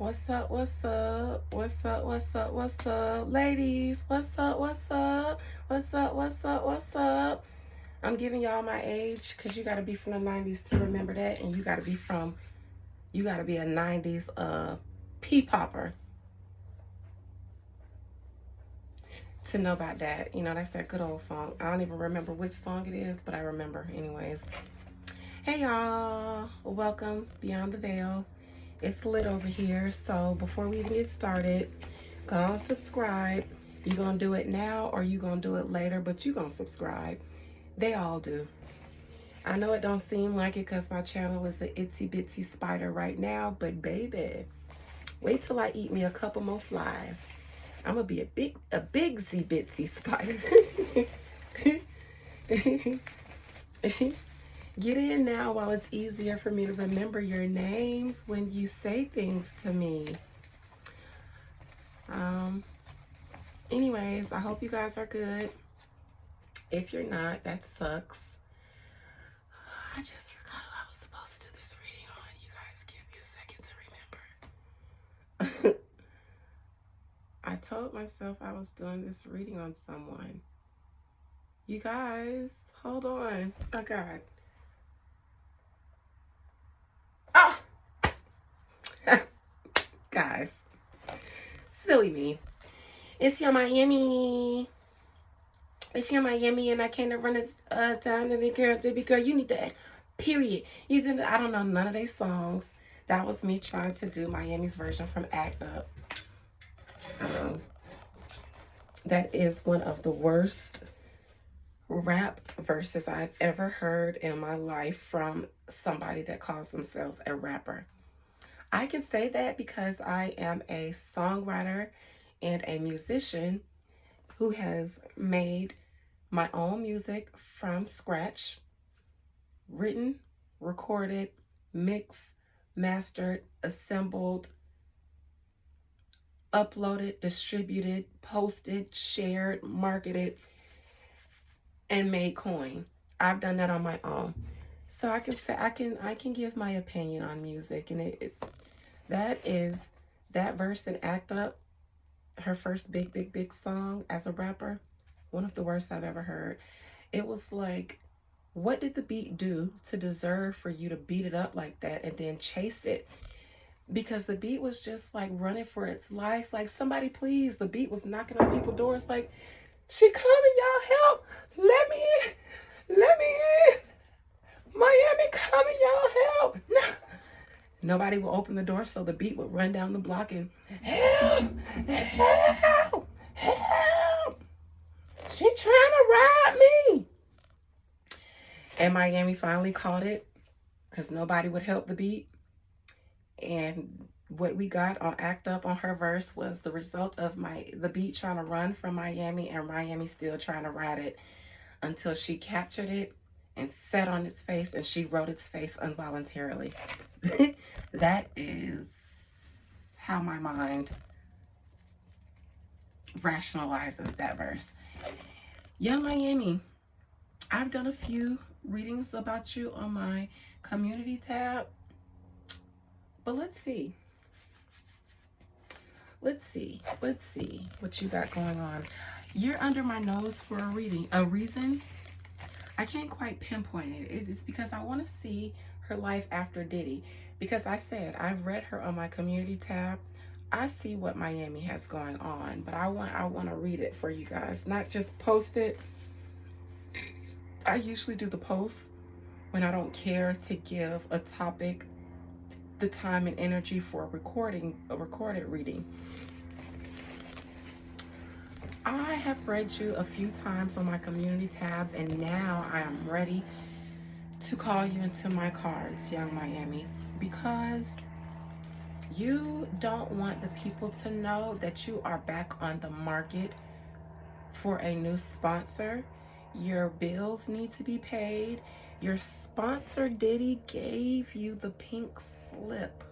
What's up? What's up? What's up? What's up? What's up, ladies? What's up? What's up? What's up? What's up? What's up? I'm giving y'all my age because you got to be from the 90s to remember that, and you got to be a 90s pea popper to know about that. You know, that's that good old funk. I don't even remember which song it is, but I remember anyways. Hey y'all, welcome Beyond the Veil. It's lit over here, so before we even get started, go and subscribe. You gonna do it now or you gonna do it later, but you gonna subscribe. They all do. I know it don't seem like it because my channel is an itsy bitsy spider right now, but baby, wait till I eat me a couple more flies. I'm gonna be a bigsy bitsy spider. Get in now while it's easier for me to remember your names when you say things to me. Anyways, I hope you guys are good. If you're not, that sucks. I just forgot who I was supposed to do this reading on. You guys give me a second to remember. I told myself I was doing this reading on someone. You guys, hold on. Oh, God. Ah! Guys, silly me. It's your Miami. It's your Miami, and I came to run this down. Baby girl, you need to, period. I don't know none of their songs. That was me trying to do Miami's version from Act Up. That is one of the worst rap verses I've ever heard in my life from somebody that calls themselves a rapper. I can say that because I am a songwriter and a musician who has made my own music from scratch, written, recorded, mixed, mastered, assembled, uploaded, distributed, posted, shared, marketed, and made coin. I've done that on my own. So I can say I can give my opinion on music, and that verse in Act Up, her first big song as a rapper, one of the worst I've ever heard. It was like, what did the beat do to deserve for you to beat it up like that and then chase it? Because the beat was just like running for its life. Like, somebody please, the beat was knocking on people's doors like, she coming, y'all help. Let me in. Let me in. Miami coming, y'all help. No. Nobody will open the door, so the beat would run down the block and help, help, help. She trying to ride me. And Miami finally caught it because nobody would help the beat. And what we got on Act Up on her verse was the result of the beat trying to run from Miami and Miami still trying to ride it until she captured it and sat on its face, and she wrote its face involuntarily. That is how my mind rationalizes that verse. Young Miami, I've done a few readings about you on my community tab, but let's see what you got going on. You're under my nose for a reason. I can't quite pinpoint it. It's because I want to see her life after Diddy. Because I said, I've read her on my community tab. I see what Miami has going on, but I want to read it for you guys, not just post it. I usually do the post when I don't care to give a topic the time and energy for a recorded reading. I have read you a few times on my community tabs, and now I am ready to call you into my cards, young Miami, because you don't want the people to know that you are back on the market for a new sponsor. Your bills need to be paid. Your sponsor, Diddy, gave you the pink slip.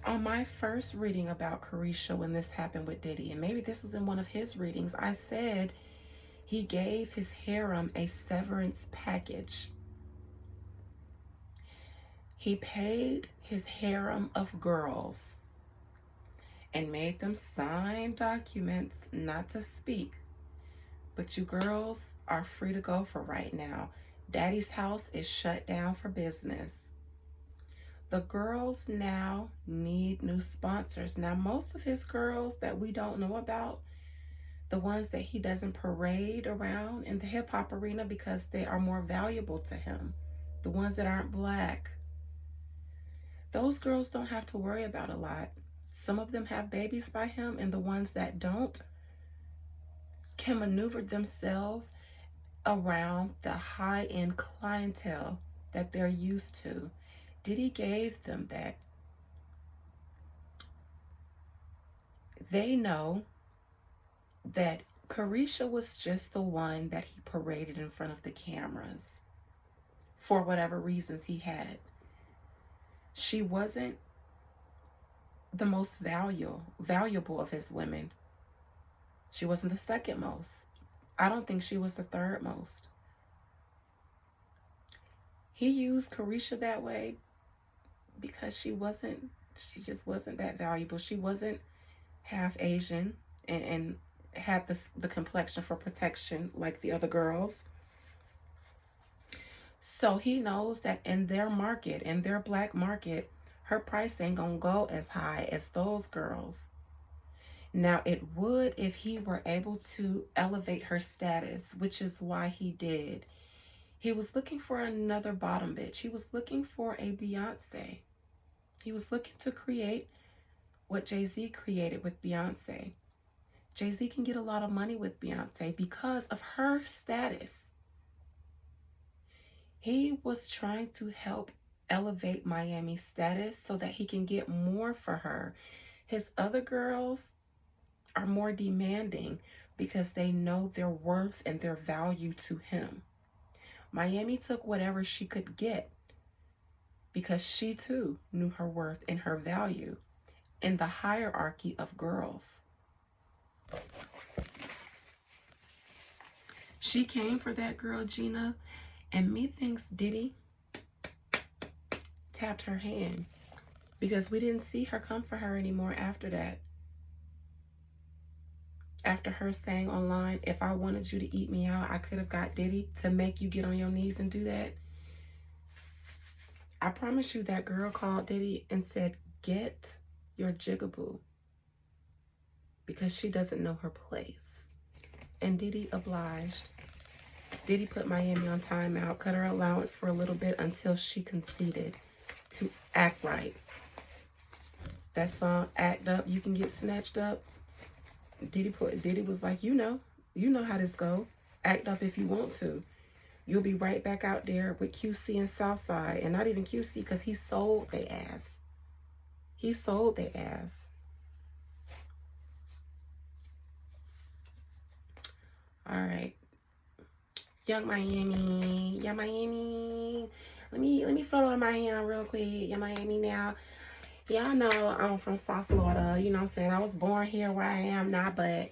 On my first reading about Caresha, when this happened with Diddy, and maybe this was in one of his readings, I said he gave his harem a severance package. He paid his harem of girls and made them sign documents not to speak. But you girls are free to go for right now. Daddy's house is shut down for business. The girls now need new sponsors. Now, most of his girls that we don't know about, the ones that he doesn't parade around in the hip hop arena because they are more valuable to him, the ones that aren't black, those girls don't have to worry about a lot. Some of them have babies by him, and the ones that don't can maneuver themselves around the high-end clientele that they're used to. Diddy gave them that. They know that Caresha was just the one that he paraded in front of the cameras for whatever reasons he had. She wasn't the most valuable of his women. She wasn't the second most. I don't think she was the third most. He used Caresha that way because she just wasn't that valuable. She wasn't half Asian and had the complexion for protection like the other girls. So he knows that in their market, in their black market, her price ain't gonna go as high as those girls. Now, it would if he were able to elevate her status, which is why he did. He was looking for another bottom bitch. He was looking for a Beyonce. He was looking to create what Jay-Z created with Beyonce. Jay-Z can get a lot of money with Beyonce because of her status. He was trying to help elevate Miami's status so that he can get more for her. His other girls are more demanding because they know their worth and their value to him. Miami took whatever she could get because she too knew her worth and her value in the hierarchy of girls. She came for that girl Gina, and methinks Diddy tapped her hand because we didn't see her come for her anymore after that. After her saying online, if I wanted you to eat me out, I could have got Diddy to make you get on your knees and do that. I promise you that girl called Diddy and said, get your jigaboo, because she doesn't know her place. And Diddy obliged. Diddy put Miami on timeout, cut her allowance for a little bit until she conceded to act right. That song, Act Up, You Can Get Snatched Up, Diddy was like, you know how this go. Act up if you want to. You'll be right back out there with QC and Southside. And not even QC, because he sold their ass. He sold their ass. All right. Young Miami. Let me float on my hand real quick. Young Miami now. Y'all know I'm from South Florida. You know what I'm saying? I was born here where I am now, but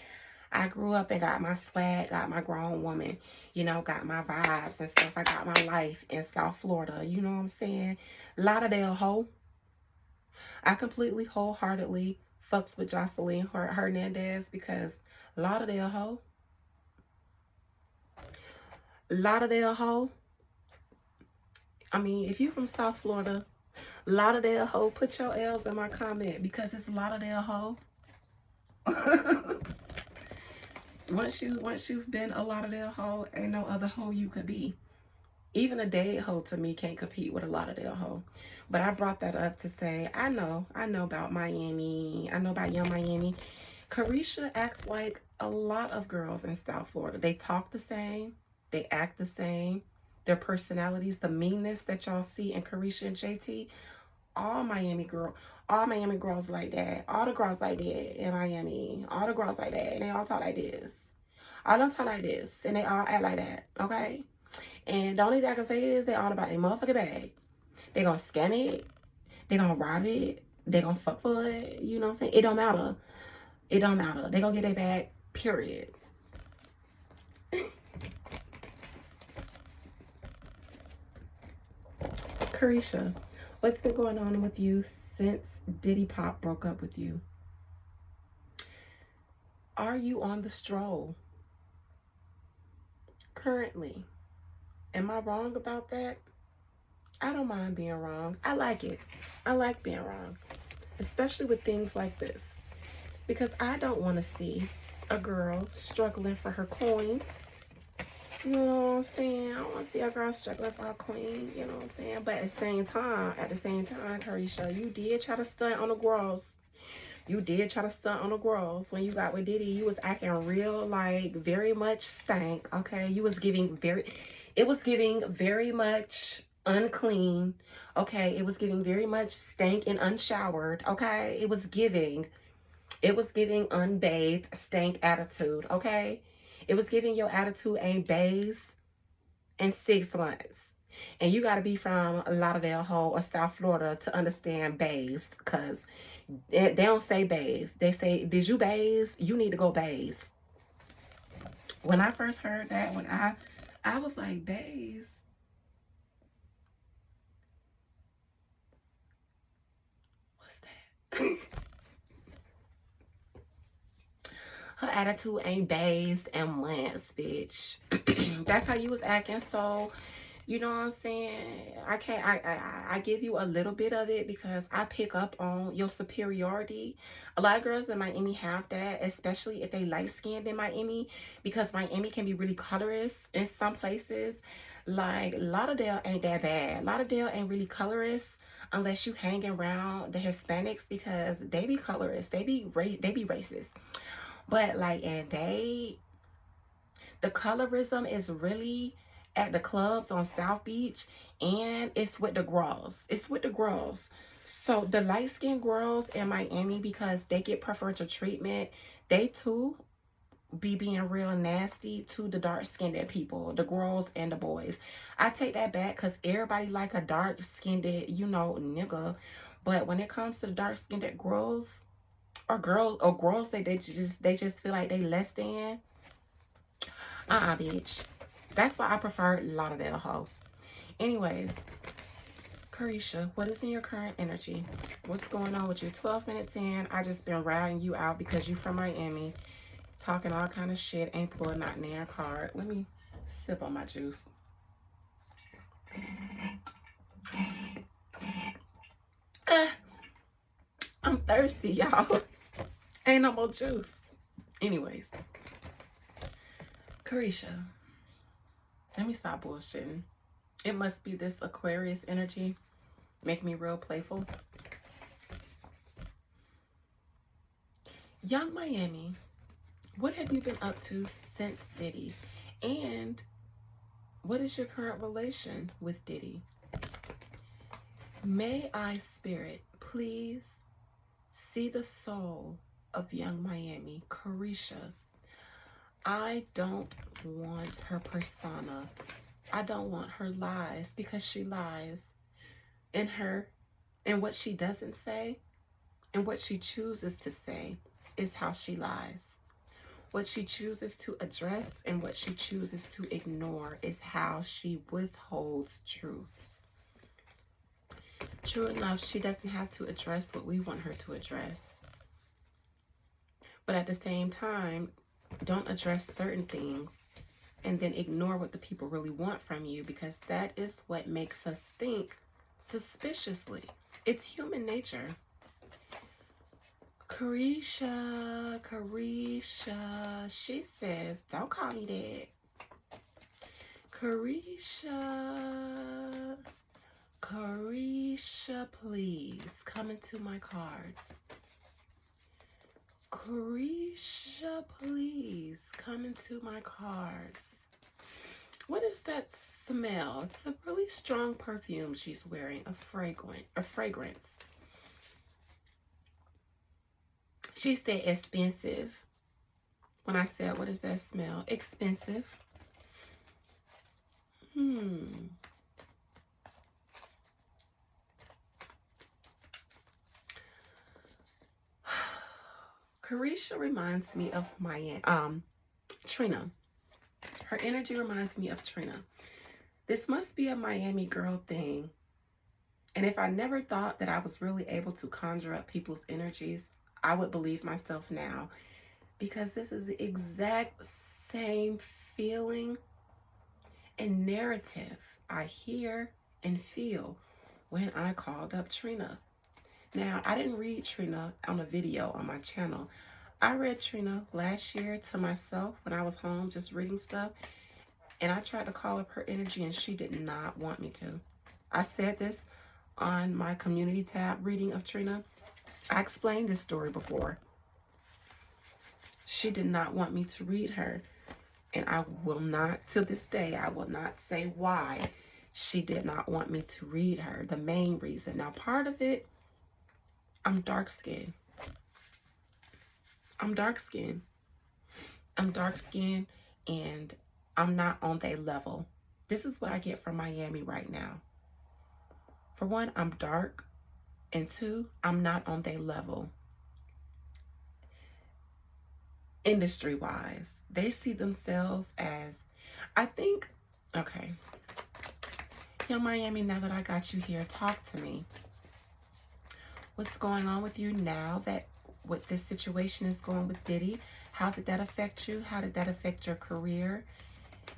I grew up and got my swag, got my grown woman, got my vibes and stuff. I got my life in South Florida. You know what I'm saying? Lauderdale hoe. I completely wholeheartedly fucks with Jocelyn Hernandez because Lauderdale hoe. Lauderdale hoe. I mean, if you from South Florida, Lauderdale hoe, put your L's in my comment because it's Lauderdale hoe. Once you've been a Lauderdale hoe, ain't no other hoe you could be. Even a dead hoe to me can't compete with a Lauderdale hoe. But I brought that up to say I know about Miami. I know about Young Miami. Caresha acts like a lot of girls in South Florida. They talk the same. They act the same. Their personalities, the meanness that y'all see in Caresha and JT, all Miami girls like that. All the girls like that in Miami. All the girls like that. And they all talk like this. All them talk like this. And they all act like that. Okay? And the only thing I can say is they all about their motherfucking bag. They gonna scam it. They gonna rob it. They gonna fuck for it. You know what I'm saying? It don't matter. It don't matter. They gonna get their bag. Period. Caresha, What's been going on with you since Diddy Pop broke up with you? Are you on the stroll currently? Am I wrong about that? I don't mind being wrong. I like it. I like being wrong, especially with things like this, because I don't want to see a girl struggling for her coin. You know what I'm saying? I don't want to see a girl struggling for her queen. You know what I'm saying? But at the same time, Caresha, you did try to stunt on the girls. You did try to stunt on the girls when you got with Diddy. You was acting real, like, very much stank. Okay, you was giving it was giving very much unclean. Okay, it was giving very much stank and unshowered. Okay, it was giving unbathed stank attitude. Okay, it was giving your attitude ain't bathed in 6 months. And you got to be from Lauderdale Ho or South Florida to understand bathed, because they don't say bathe. They say, did you bathe? You need to go bathe. When I first heard that, when I was like, bathe? What's that? Her attitude ain't bathed in months, bitch. That's how you was acting. So, you know what I'm saying? I give you a little bit of it because I pick up on your superiority. A lot of girls in Miami have that, especially if they light skinned in Miami, because Miami can be really colorist in some places. Like Lauderdale ain't that bad. Lauderdale ain't really colorist unless you hang around the Hispanics, because they be colorist. They be racist. But like, and the colorism is really at the clubs on South Beach, and it's with the girls. It's with the girls. So the light-skinned girls in Miami, because they get preferential treatment, they too be being real nasty to the dark-skinned people, the girls and the boys. I take that back, because everybody like a dark-skinned, nigga. But when it comes to the dark-skinned girls, or girls they just feel like they less than. Bitch. That's why I prefer Lauderdale Ho. Anyways, Caresha, what is in your current energy? What's going on with you? 12 minutes in, I just been routing you out because you from Miami, talking all kind of shit, ain't pulling out near card. Let me sip on my juice. I'm thirsty, y'all. Ain't no more juice. Anyways, Caresha, let me stop bullshitting. It must be this Aquarius energy. Make me real playful. Young Miami, what have you been up to since Diddy? And what is your current relation with Diddy? May I, Spirit, please see the soul of young Miami, Caresha. I don't want her persona. I don't want her lies, because she lies. In what she doesn't say and what she chooses to say is how she lies. What she chooses to address and what she chooses to ignore is how she withholds truths. True enough, she doesn't have to address what we want her to address. But at the same time, don't address certain things and then ignore what the people really want from you, because that is what makes us think suspiciously. It's human nature. Caresha, she says, don't call me that. Caresha, please come into my cards. Caresha, please come into my cards. What is that smell? It's a really strong perfume she's wearing, a fragrance. She said expensive. When I said, what is that smell? Expensive. Caresha reminds me of Trina. Her energy reminds me of Trina. This must be a Miami girl thing. And if I never thought that I was really able to conjure up people's energies, I would believe myself now, because this is the exact same feeling and narrative I hear and feel when I called up Trina. Now, I didn't read Trina on a video on my channel. I read Trina last year to myself when I was home just reading stuff, and I tried to call up her energy and she did not want me to. I said this on my community tab reading of Trina. I explained this story before. She did not want me to read her, and I will not, to this day, I will not say why she did not want me to read her. The main reason. Now, part of it, I'm dark-skinned. I'm dark-skinned. I'm dark-skinned, and I'm not on their level. This is what I get from Miami right now. For one, I'm dark, and two, I'm not on their level. Industry-wise, they see themselves as, I think, okay. Yo, Miami, now that I got you here, talk to me. What's going on with you now that what this situation is going with Diddy? How did that affect you? How did that affect your career?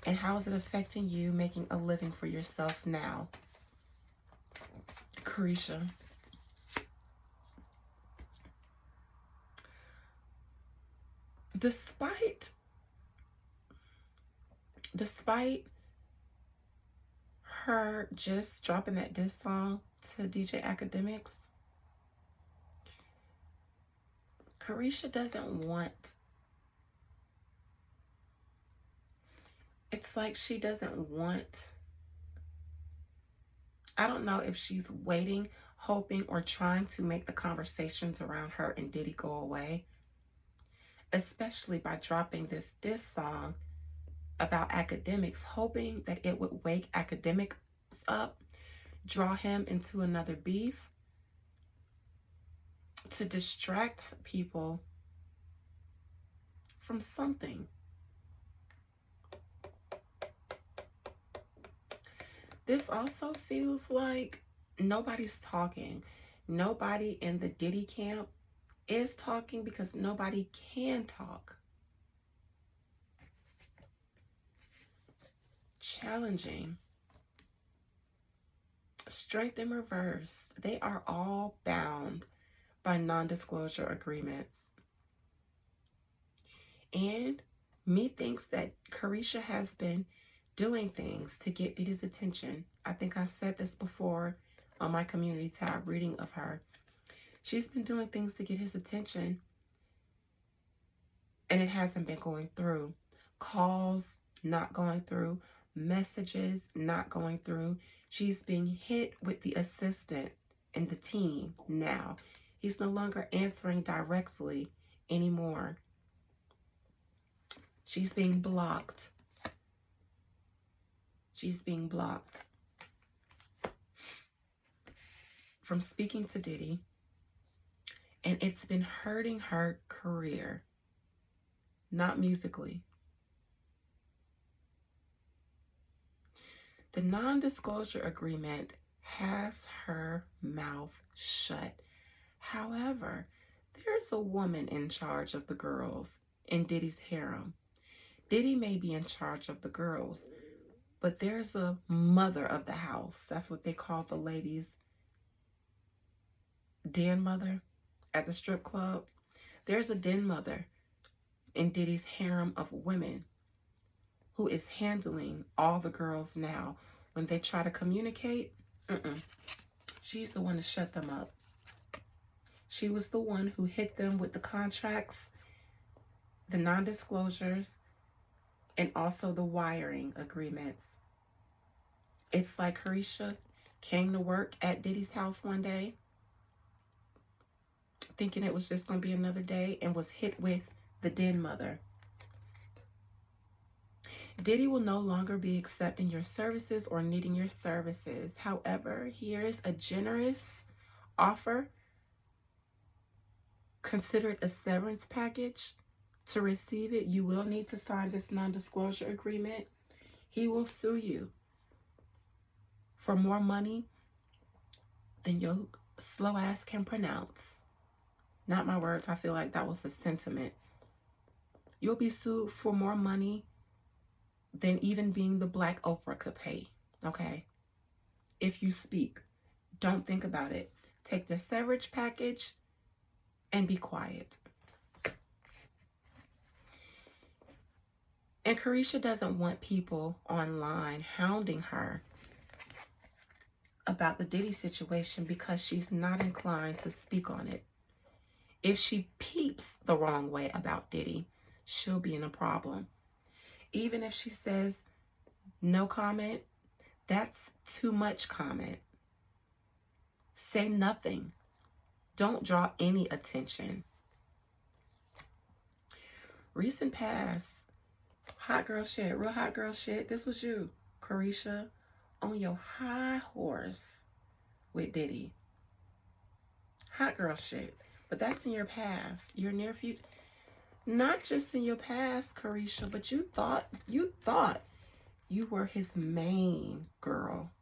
And how is it affecting you making a living for yourself now? Caresha. Despite her just dropping that diss song to DJ Academics, Caresha doesn't want, it's like she doesn't want, I don't know if she's waiting, hoping, or trying to make the conversations around her and Diddy go away, especially by dropping this diss song about Academics, hoping that it would wake Academics up, draw him into another beef, to distract people from something. This also feels like nobody's talking. Nobody in the Diddy camp is talking because nobody can talk. Challenging. Strength in reverse. They are all bound by non-disclosure agreements. And methinks that Caresha has been doing things to get Diddy's attention. I think I've said this before on my community tab reading of her. She's been doing things to get his attention, and it hasn't been going through. Calls not going through, messages not going through. She's being hit with the assistant and the team now. He's no longer answering directly anymore. She's being blocked. She's being blocked from speaking to Diddy, and it's been hurting her career, not musically. The non-disclosure agreement has her mouth shut. However, there's a woman in charge of the girls in Diddy's harem. Diddy may be in charge of the girls, but there's a mother of the house. That's what they call the ladies. Den mother at the strip clubs. There's a den mother in Diddy's harem of women who is handling all the girls now. When they try to communicate, she's the one to shut them up. She was the one who hit them with the contracts, the non-disclosures, and also the wiring agreements. It's like Caresha came to work at Diddy's house one day, thinking it was just going to be another day, and was hit with the den mother. Diddy will no longer be accepting your services or needing your services. However, here's a generous offer. Consider it a severance package. To receive it, you will need to sign this non-disclosure agreement. He will sue you for more money than your slow ass can pronounce. Not my words. I feel like that was the sentiment. You'll be sued for more money than even being the Black Oprah could pay. Okay? If you speak, don't think about it. Take the severance package and be quiet. And Caresha doesn't want people online hounding her about the Diddy situation because she's not inclined to speak on it. If she peeps the wrong way about Diddy, she'll be in a problem. Even if she says no comment, that's too much comment. Say nothing. Don't draw any attention. Recent past, hot girl shit, real hot girl shit. This was you, Caresha, on your high horse with Diddy. Hot girl shit. But that's in your past. Your near future. Not just in your past, Caresha, but you thought you were his main girl.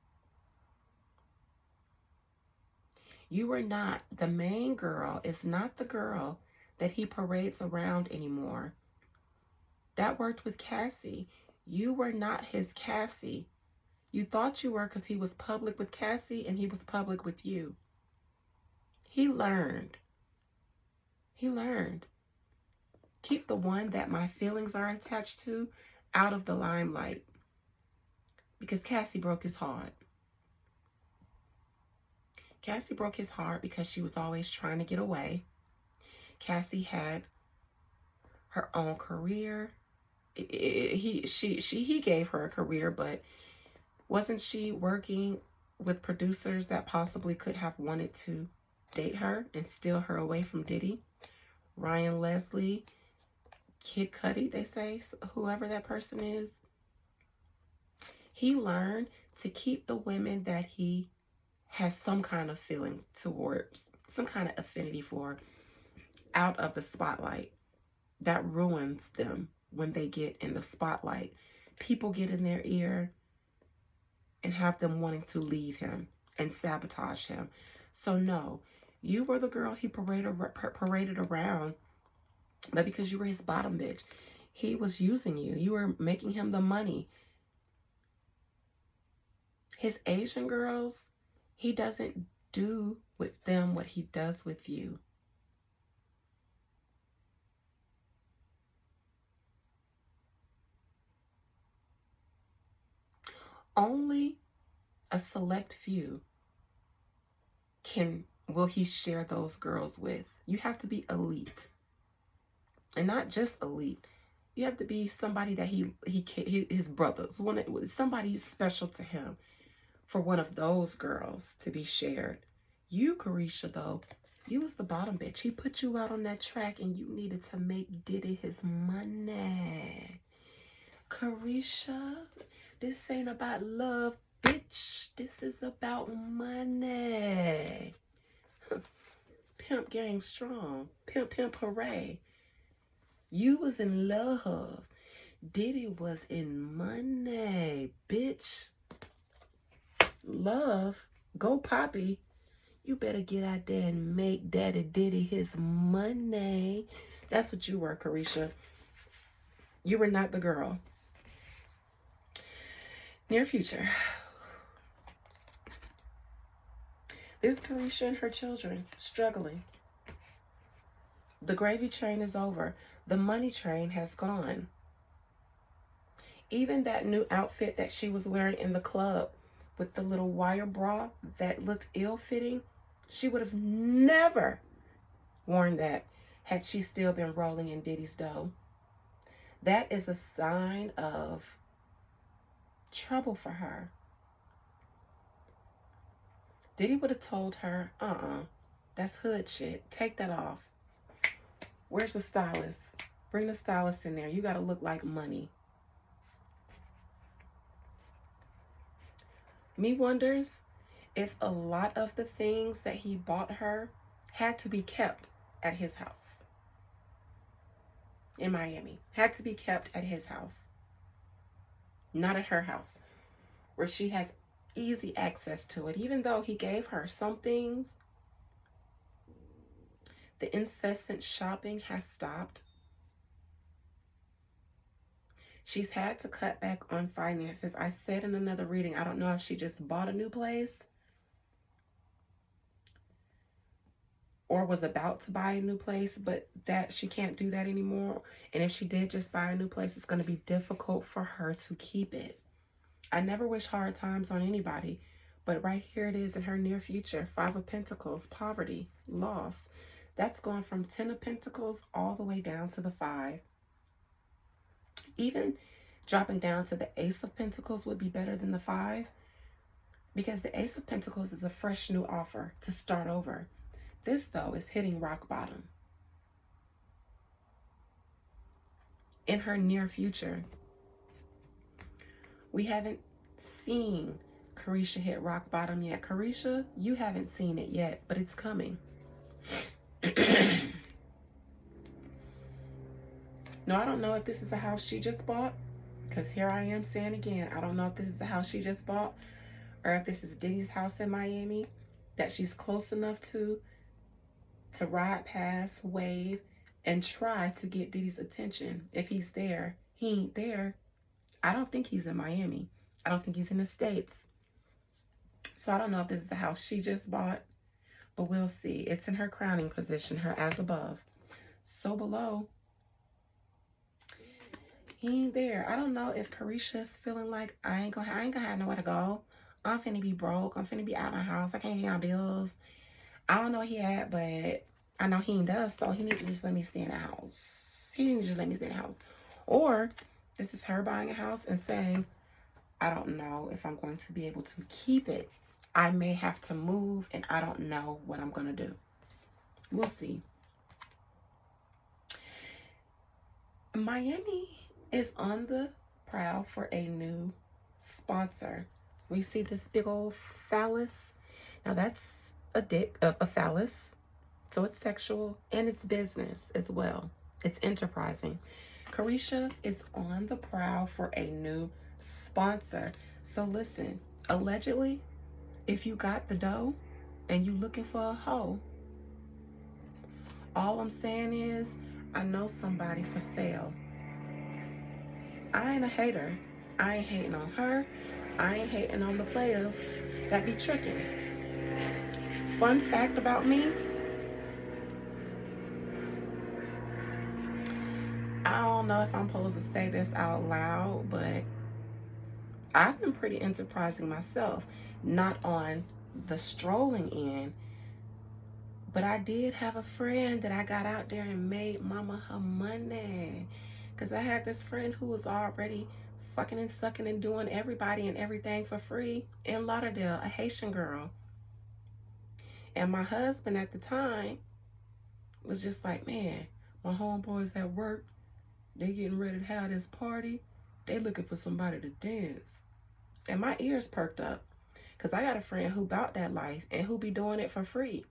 You were not. The main girl is not the girl that he parades around anymore. That worked with Cassie. You were not his Cassie. You thought you were because he was public with Cassie and he was public with you. He learned. He learned. Keep the one that my feelings are attached to out of the limelight. Because Cassie broke his heart. Cassie broke his heart because she was always trying to get away. Cassie had her own career. He gave her a career, but wasn't she working with producers that possibly could have wanted to date her and steal her away from Diddy? Ryan Leslie, Kid Cudi, they say, whoever that person is. He learned to keep the women that he has some kind of feeling towards, some kind of affinity for, out of the spotlight. That ruins them when they get in the spotlight. People get in their ear and have them wanting to leave him and sabotage him. So no, you were the girl he paraded around, but because you were his bottom bitch, he was using you. You were making him the money. His Asian girls, he doesn't do with them what he does with you. Only a select few will he share those girls with. You have to be elite. And not just elite. You have to be somebody that his brothers, somebody special to him for one of those girls to be shared. You, Caresha, though, you was the bottom bitch. He put you out on that track and you needed to make Diddy his money. Caresha, this ain't about love, bitch. This is about money. Pimp game strong. Pimp hooray. You was in love. Diddy was in money, bitch. Love. Go Poppy. You better get out there and make Daddy Diddy his money. That's what you were, Caresha. You were not the girl. Near future. This Caresha and her children struggling. The gravy train is over. The money train has gone. Even that new outfit that she was wearing in the club with the little wire bra that looked ill-fitting, she would have never worn that had she still been rolling in Diddy's dough. That is a sign of trouble for her. Diddy would have told her, that's hood shit. Take that off. Where's the stylist? Bring the stylist in there. You got to look like money. Me wonders if a lot of the things that he bought her had to be kept at his house in Miami. Had to be kept at his house. Not at her house, where she has easy access to it. Even though he gave her some things, the incessant shopping has stopped. She's had to cut back on finances. I said in another reading, I don't know if she just bought a new place or was about to buy a new place, but that she can't do that anymore. And if she did just buy a new place, it's going to be difficult for her to keep it. I never wish hard times on anybody, but right here it is in her near future. 5 of Pentacles, poverty, loss. That's going from 10 of Pentacles all the way down to the 5. Even dropping down to the Ace of Pentacles would be better than the 5, because the Ace of Pentacles is a fresh new offer to start over. This, though, is hitting rock bottom. In her near future, we haven't seen Caresha hit rock bottom yet. Caresha, you haven't seen it yet, but it's coming. No, I don't know if this is a house she just bought, because here I am saying again, I don't know if this is a house she just bought or if this is Diddy's house in Miami that she's close enough to ride past, wave, and try to get Diddy's attention. If he's there, he ain't there. I don't think he's in Miami. I don't think he's in the States. So I don't know if this is the house she just bought, but we'll see. It's in her crowning position, her as above. So below, he ain't there. I don't know if Caresha's feeling like I ain't gonna have nowhere to go. I'm finna be broke. I'm finna be out of my house. I can't pay my bills. I don't know where he at, but I know he ain't does, so he need to just let me stay in the house. He need to just let me stay in the house. Or this is her buying a house and saying, I don't know if I'm going to be able to keep it. I may have to move, and I don't know what I'm going to do. We'll see. Miami is on the prowl for a new sponsor. We see this big old phallus. Now that's a dick, a phallus. So it's sexual and it's business as well. It's enterprising. Caresha is on the prowl for a new sponsor. So listen, allegedly, if you got the dough and you looking for a hoe, all I'm saying is I know somebody for sale. I ain't a hater. I ain't hating on her. I ain't hating on the players that be tricking. Fun fact about me, I don't know if I'm supposed to say this out loud, but I've been pretty enterprising myself. Not on the strolling end, but I did have a friend that I got out there and made mama her money. Because I had this friend who was already fucking and sucking and doing everybody and everything for free in Lauderdale, a Haitian girl. And my husband at the time was just like, man, my homeboys at work, they getting ready to have this party. They looking for somebody to dance. And my ears perked up. Because I got a friend who bought that life and who be doing it for free.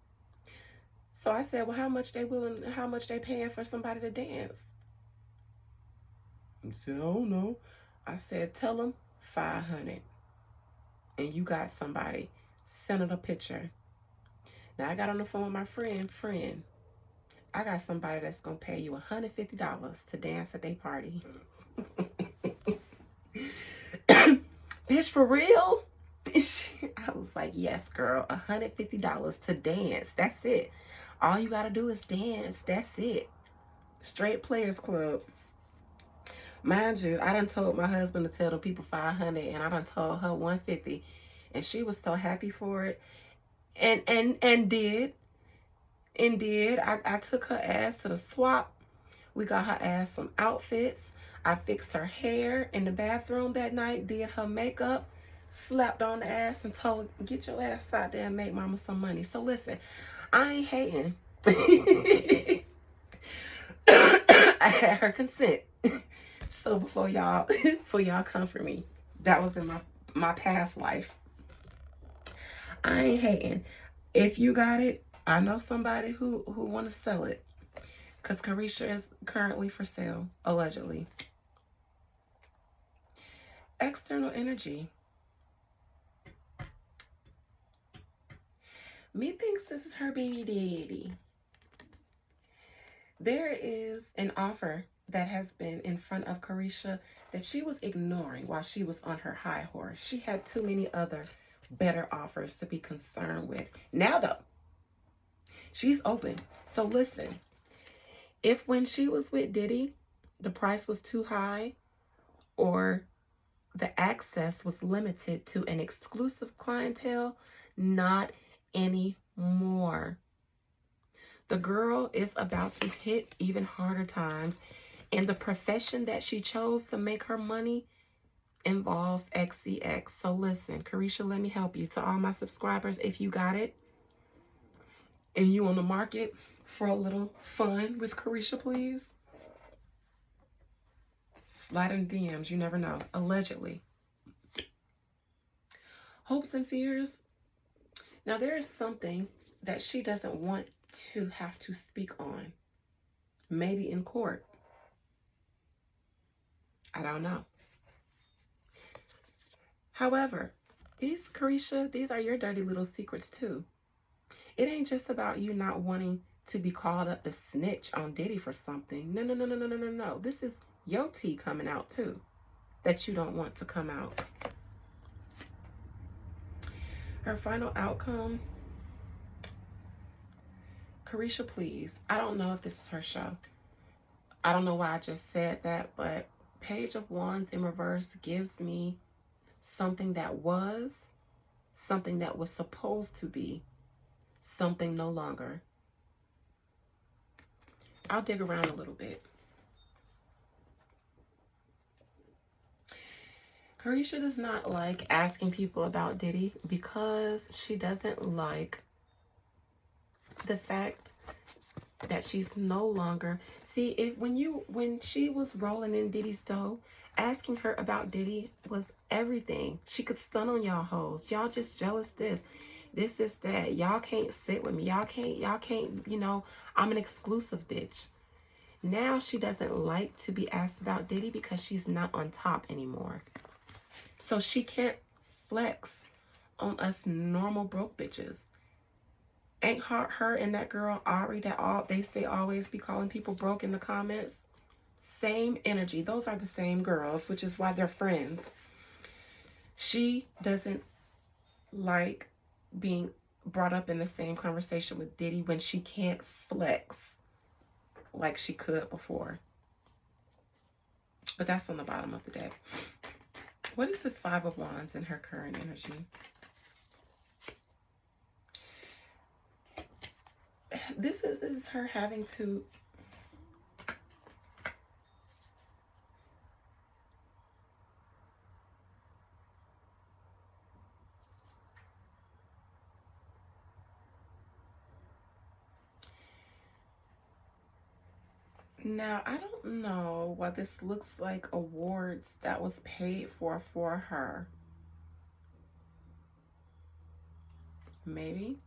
So I said, well, how much they paying for somebody to dance? He said, I don't know. I said, tell them $500. And you got somebody. Send it a picture. Now I got on the phone with my friend. I got somebody that's going to pay you $150 to dance at their party. Bitch, for real? I was like, yes, girl, $150 to dance. That's it. All you got to do is dance. That's it. Straight Players Club. Mind you, I done told my husband to tell them people $500, and I done told her $150, and she was so happy for it. And did. I took her ass to the swap. We got her ass some outfits. I fixed her hair in the bathroom that night, did her makeup, slapped on the ass and told, get your ass out there and make mama some money. So listen, I ain't hating. I had her consent. So before y'all come for me, that was in my past life. I ain't hating. If you got it, I know somebody who want to sell it. Because Caresha is currently for sale, allegedly. External energy. Methinks this is her baby daddy. There is an offer that has been in front of Caresha that she was ignoring while she was on her high horse. She had too many other better offers to be concerned with. Now, though, she's open. So listen, if when she was with Diddy, the price was too high or the access was limited to an exclusive clientele, not anymore. The girl is about to hit even harder times, and the profession that she chose to make her money involves XCX. So listen, Caresha, let me help you. To all my subscribers, if you got it and you on the market for a little fun with Caresha, please slide in DMs. You never know. Allegedly. Hopes and fears. Now, there is something that she doesn't want to have to speak on. Maybe in court. I don't know. However, Caresha, these are your dirty little secrets too. It ain't just about you not wanting to be called up to snitch on Diddy for something. No, no, no, no, no, no, no, no. This is your tea coming out too that you don't want to come out. Her final outcome. Caresha, please. I don't know if this is her show. I don't know why I just said that, but Page of Wands in reverse gives me something that was, something that was supposed to be, something no longer. I'll dig around a little bit. Caresha does not like asking people about Diddy because she doesn't like the fact that she's no longer. See, when she was rolling in Diddy's dough, asking her about Diddy was everything. She could stun on y'all hoes. Y'all just jealous this, that. Y'all can't sit with me. Y'all can't, you know, I'm an exclusive bitch. Now she doesn't like to be asked about Diddy because she's not on top anymore. So she can't flex on us normal broke bitches. Ain't her and that girl Ari that they say always be calling people broke in the comments? Same energy. Those are the same girls, which is why they're friends. She doesn't like being brought up in the same conversation with Diddy when she can't flex like she could before. But that's on the bottom of the deck. What is this Five of Wands in her current energy? This is her having to now, I don't know what this looks like awards that was paid for her. Maybe.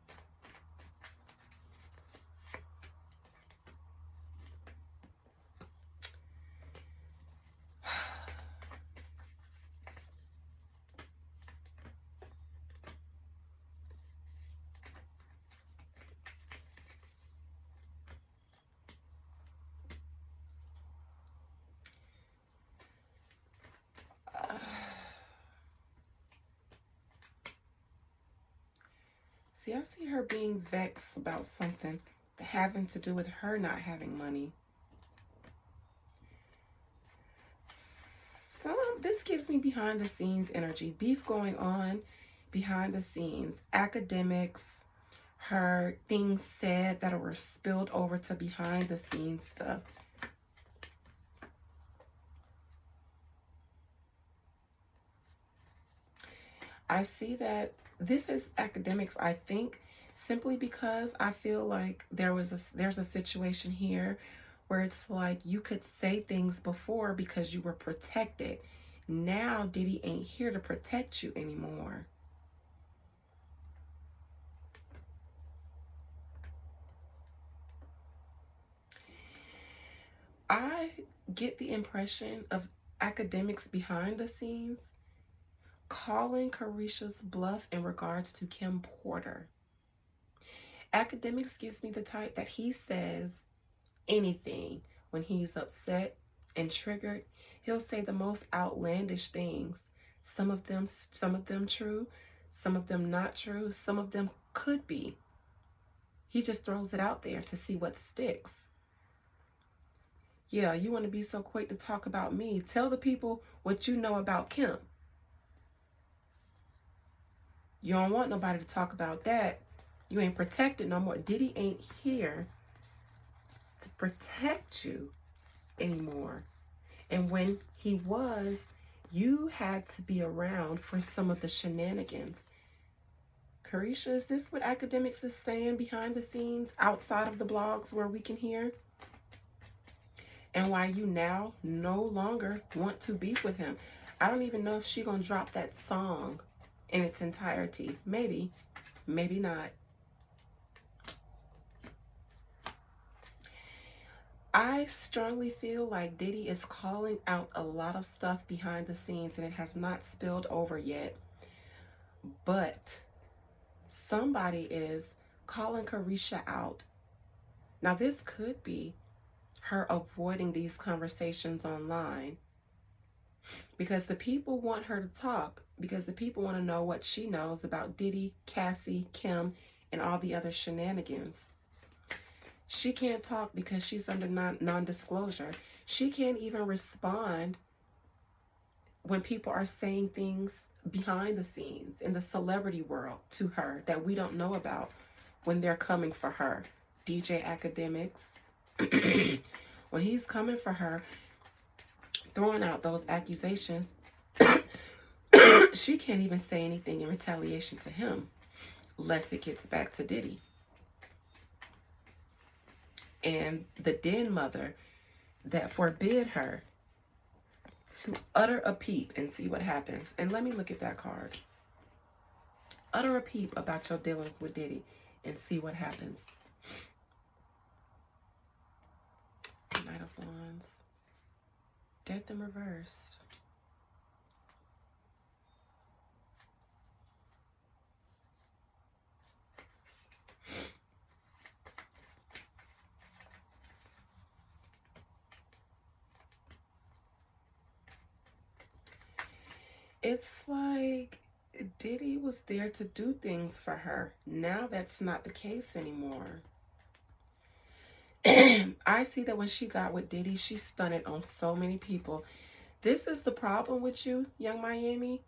See, I see her being vexed about something having to do with her not having money. This gives me behind the scenes energy. Beef going on behind the scenes. Academics, her things said that were spilled over to behind the scenes stuff. I see that this is academics, I think, simply because I feel like there's a situation here where it's like you could say things before because you were protected. Now Diddy ain't here to protect you anymore. I get the impression of academics behind the scenes calling Caresha's bluff in regards to Kim Porter. Academics gives me the type that he says anything when he's upset and triggered. He'll say the most outlandish things. Some of them true, some of them not true, some of them could be. He just throws it out there to see what sticks. Yeah, you want to be so quick to talk about me. Tell the people what you know about Kim. You don't want nobody to talk about that. You ain't protected no more. Diddy ain't here to protect you anymore. And when he was, you had to be around for some of the shenanigans. Caresha, is this what academics is saying behind the scenes, outside of the blogs where we can hear? And why you now no longer want to be with him? I don't even know if she gonna drop that song in its entirety. Maybe, maybe not. I strongly feel like Diddy is calling out a lot of stuff behind the scenes and it has not spilled over yet. But somebody is calling Caresha out. Now this could be her avoiding these conversations online because the people want her to talk, because the people want to know what she knows about Diddy, Cassie, Kim, and all the other shenanigans. She can't talk because she's under non-disclosure. She can't even respond when people are saying things behind the scenes in the celebrity world to her that we don't know about when they're coming for her. DJ Academics, when he's coming for her, throwing out those accusations, she can't even say anything in retaliation to him, lest it gets back to Diddy. And the den mother that forbid her to utter a peep and see what happens. And let me look at that card. Utter a peep about your dealings with Diddy and see what happens. Knight of Wands. Death in reversed. It's like Diddy was there to do things for her. Now that's not the case anymore. I see that when she got with Diddy, she stunted on so many people. This is the problem with you, Young Miami.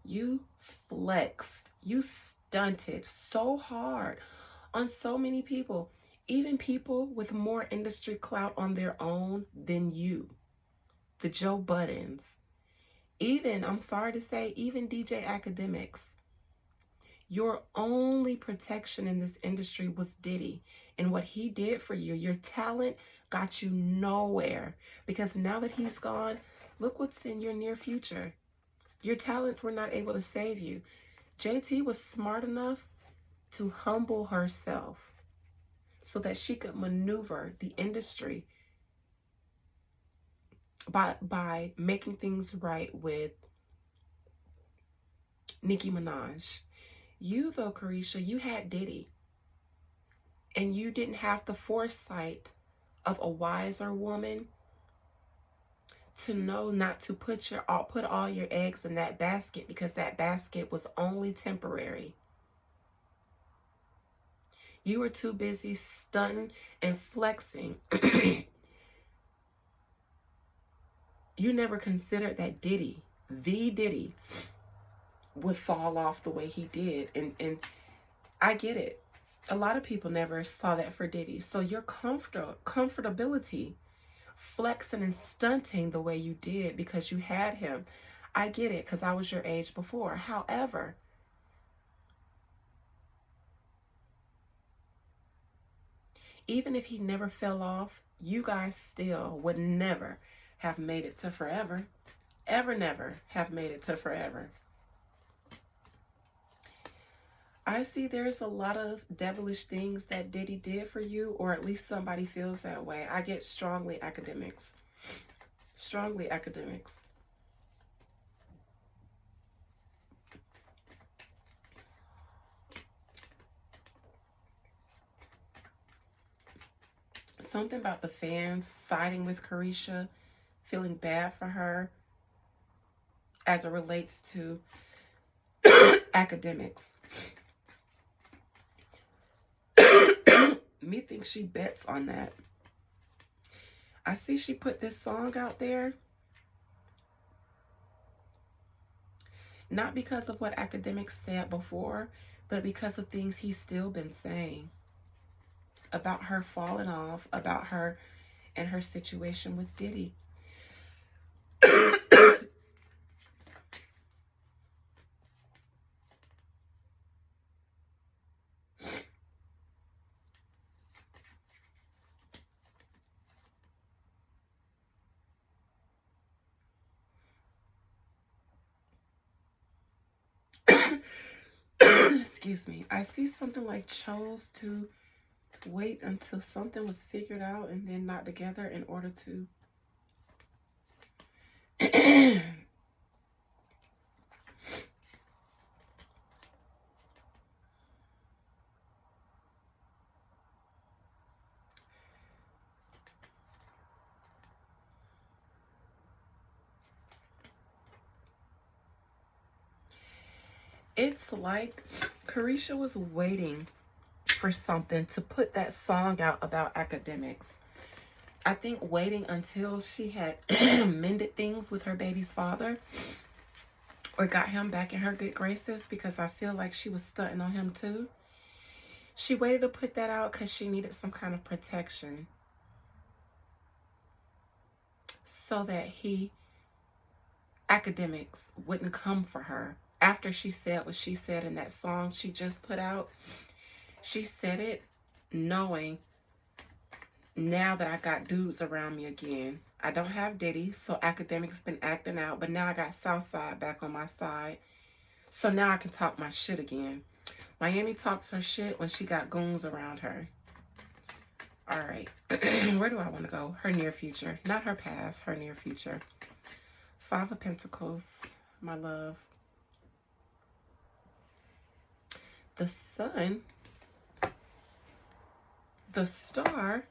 You flexed. You stunted so hard on so many people. Even people with more industry clout on their own than you. The Joe Buttons. Even, I'm sorry to say, even DJ Academics. Your only protection in this industry was Diddy and what he did for you. Your talent got you nowhere because now that he's gone, look what's in your near future. Your talents were not able to save you. JT was smart enough to humble herself so that she could maneuver the industry by making things right with Nicki Minaj. You, though, Caresha, you had Diddy. And you didn't have the foresight of a wiser woman to know not to put all your eggs in that basket, because that basket was only temporary. You were too busy stunting and flexing. You never considered that Diddy, the Diddy, would fall off the way he did. And I get it. A lot of people never saw that for Diddy. So your comfortability flexing and stunting the way you did because you had him, I get it, because I was your age before. However, even if he never fell off, you guys still would never have made it to forever. Ever, never have made it to forever. I see there's a lot of devilish things that Diddy did for you, or at least somebody feels that way. I get strongly Academics. Strongly Academics. something about the fans siding with Caresha, feeling bad for her as it relates to academics. Me thinks she bets on that. I see she put this song out there. Not because of what academics said before, but because of things he's still been saying about her falling off, about her and her situation with Diddy. Excuse me. I see something like chose to wait until something was figured out and then not together in order to it's like Caresha was waiting for something to put that song out about academics. I think waiting until she had mended things with her baby's father or got him back in her good graces, because I feel like she was stunting on him too. She waited to put that out because she needed some kind of protection so that academics wouldn't come for her. After she said what she said in that song she just put out, she said it knowing, now that I got dudes around me again. I don't have Diddy, so academics been acting out, but now I got Southside back on my side. So now I can talk my shit again. Miami talks her shit when she got goons around her. All right. Where do I want to go? Her near future. Not her past, her near future. 5 of Pentacles, my love. The Sun. The Star.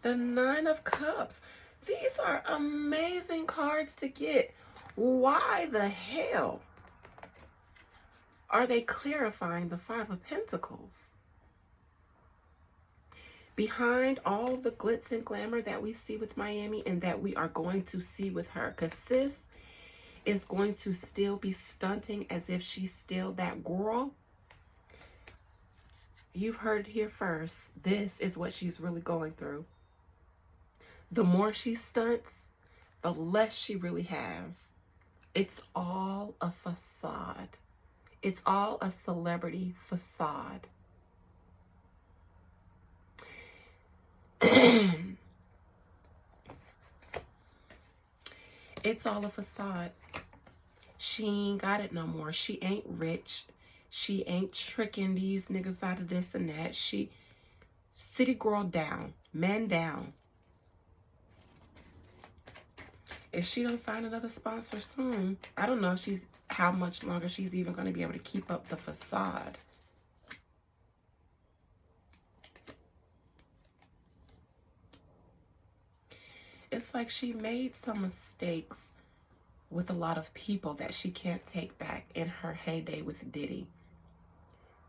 The 9 of Cups. These are amazing cards to get. Why the hell are they clarifying the 5 of Pentacles? Behind all the glitz and glamour that we see with Miami and that we are going to see with her, because sis is going to still be stunting as if she's still that girl. You've heard it here first. This is what she's really going through. The more she stunts, the less she really has. It's all a facade. It's all a celebrity facade. It's all a facade. She ain't got it no more. She ain't rich. She ain't tricking these niggas out of this and that. She, city girl down, man down. If she don't find another sponsor soon, I don't know if she's, how much longer she's even going to be able to keep up the facade. It's like she made some mistakes with a lot of people that she can't take back in her heyday with Diddy.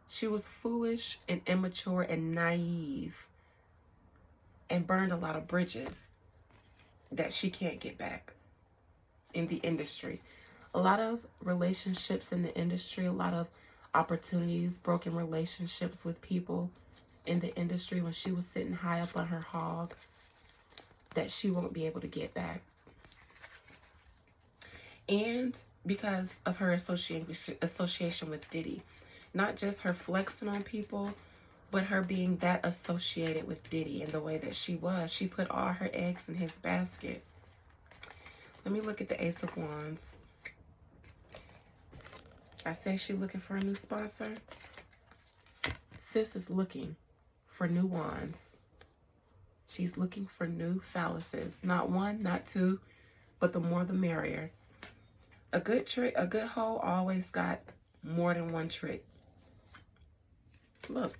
She was foolish and immature and naive and burned a lot of bridges that she can't get back in the industry. A lot of relationships in the industry, a lot of opportunities, broken relationships with people in the industry when she was sitting high up on her hog that she won't be able to get back. And because of her association with Diddy. Not just her flexing on people, but her being that associated with Diddy in the way that she was. She put all her eggs in his basket. Let me look at the Ace of Wands. I say she's looking for a new sponsor. Sis is looking for new wands. She's looking for new phalluses. Not one, not two, but the more the merrier. A good trick, a good hoe always got more than one trick. Look,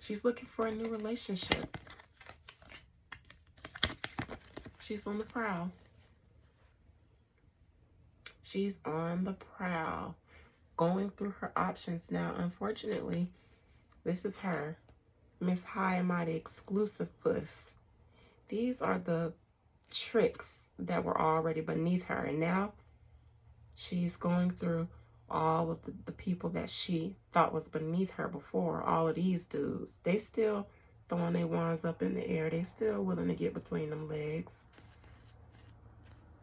She's looking for a new relationship. She's on the prowl. She's on the prowl. Going through her options now. Unfortunately, this is her. Miss High and Mighty exclusive puss. These are the tricks that were already beneath her. And now she's going through all of the people that she thought was beneath her before. All of these dudes. They still throwing their wands up in the air. They still willing to get between them legs.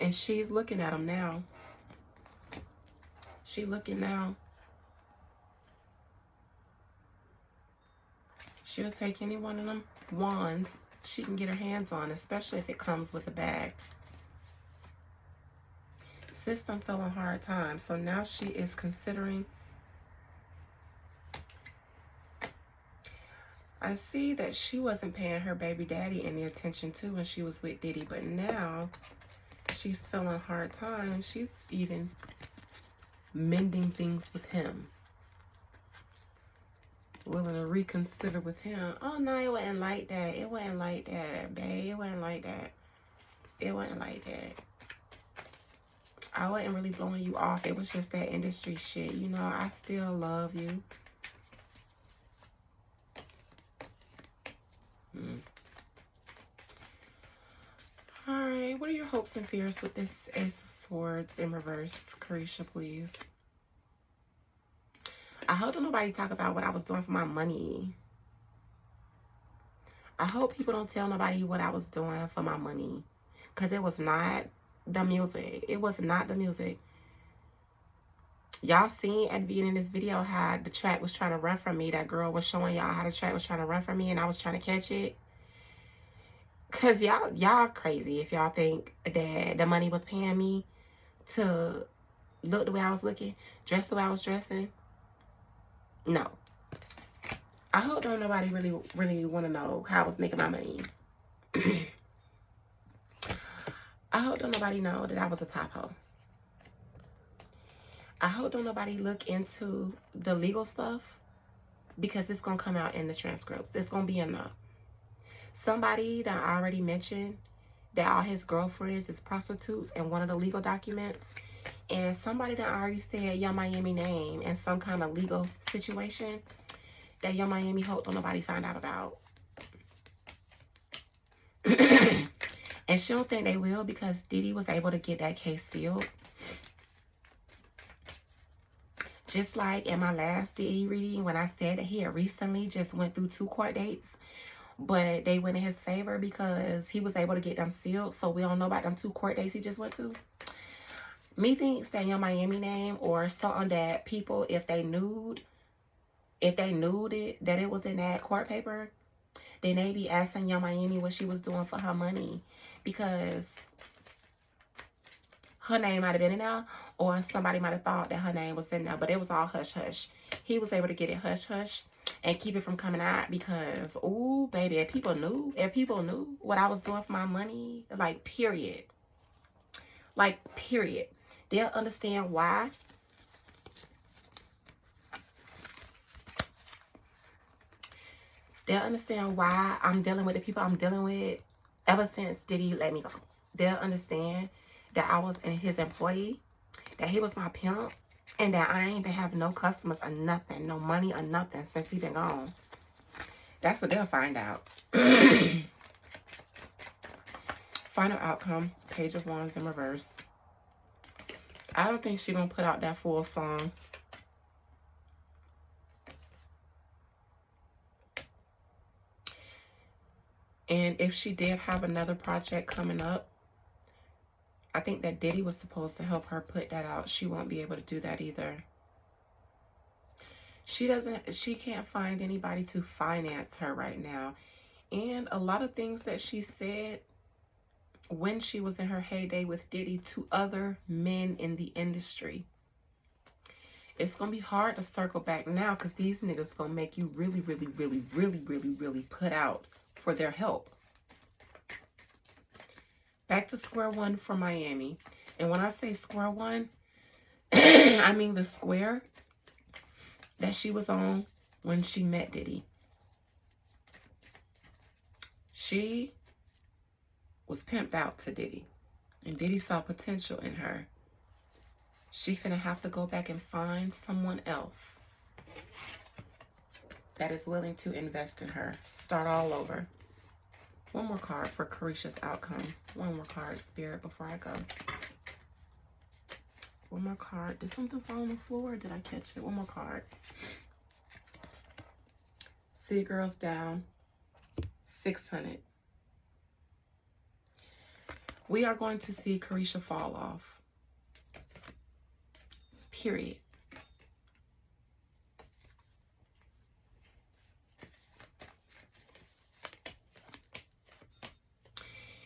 And she's looking at them now. She looking now. She'll take any one of them wands she can get her hands on, especially if it comes with a bag. System fell on hard times, so now she is considering. I see that she wasn't paying her baby daddy any attention too when she was with Diddy, but now she's feeling hard times. She's even mending things with him. Willing to reconsider with him. Oh no, it wasn't like that. It wasn't like that, babe. It wasn't like that. It wasn't like that. I wasn't really blowing you off. It was just that industry shit. You know, I still love you. Alright, what are your hopes and fears with this Ace of Swords in reverse? Caresha, please. I hope don't nobody talk about what I was doing for my money. I hope people don't tell nobody what I was doing for my money. Because it was not the music. It was not the music. Y'all seen at the beginning of this video how the track was trying to run from me. That girl was showing y'all how the track was trying to run from me and I was trying to catch it. Because y'all crazy if y'all think that the money was paying me to look the way I was looking, dress the way I was dressing. No. I hope don't nobody really want to know how I was making my money. I hope don't nobody know that I was a top hoe. I hope don't nobody look into the legal stuff because it's going to come out in the transcripts. It's going to be enough. Somebody that already mentioned that all his girlfriends is prostitutes in one of the legal documents. And somebody that already said Young Miami name in some kind of legal situation that Young Miami hope don't nobody find out about. And she don't think they will because Diddy was able to get that case sealed. Just like in my last Diddy reading when I said that he had recently just went through 2 court dates. But they went in his favor because he was able to get them sealed. So we don't know about them 2 court dates he just went to. Me thinks that Young Miami name or something that people, if they knew that it was in that court paper, then they be asking Young Miami what she was doing for her money. Because her name might have been in there or somebody might have thought that her name was in there. But it was all hush-hush. He was able to get it hush-hush and keep it from coming out because, ooh, baby, if people knew what I was doing for my money, like, period. Like, period. They'll understand why. They'll understand why I'm dealing with the people I'm dealing with ever since Diddy let me go. They'll understand that I was his employee, that he was my pimp, and that I ain't been having no customers or nothing, no money or nothing since he been gone. That's what they'll find out. Final outcome, Page of Wands in reverse. I don't think she's going to put out that full song. And if she did have another project coming up, I think that Diddy was supposed to help her put that out. She won't be able to do that either. She can't find anybody to finance her right now. And a lot of things that she said when she was in her heyday with Diddy to other men in the industry. It's going to be hard to circle back now because these niggas going to make you really put out for their help. Back to square one for Miami. And when I say square one, I mean the square that she was on when she met Diddy. She was pimped out to Diddy, and Diddy saw potential in her. She finna have to go back and find someone else that is willing to invest in her. Start all over. One more card for Caresha's outcome. One more card, Spirit, before I go. One more card. Did something fall on the floor or did I catch it? One more card. City Girls down. 600. We are going to see Caresha fall off. Period.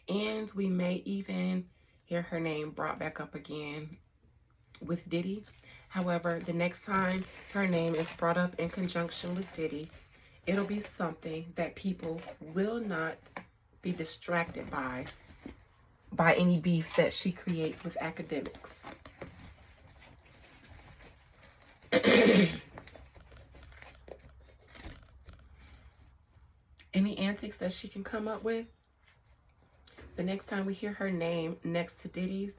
And we may even hear her name brought back up again with Diddy. However, the next time her name is brought up in conjunction with Diddy, it'll be something that people will not be distracted by any beefs that she creates with academics. Any antics that she can come up with, the next time we hear her name next to Diddy's,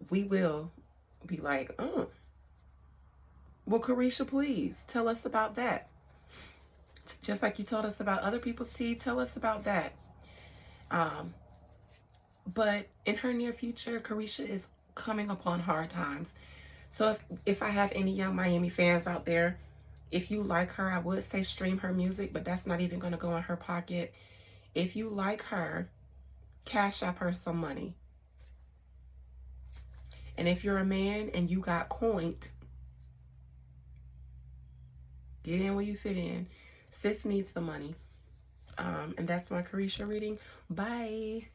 we will be like, oh, well, Caresha, please tell us about that. Just like you told us about other people's tea, tell us about that. But in her near future, Caresha is coming upon hard times. So if I have any Young Miami fans out there, if you like her, I would say stream her music, but that's not even going to go in her pocket. If you like her, Cash App her some money. And if you're a man and you got coined, get in where you fit in. Sis needs the money. And that's my Caresha reading. Bye.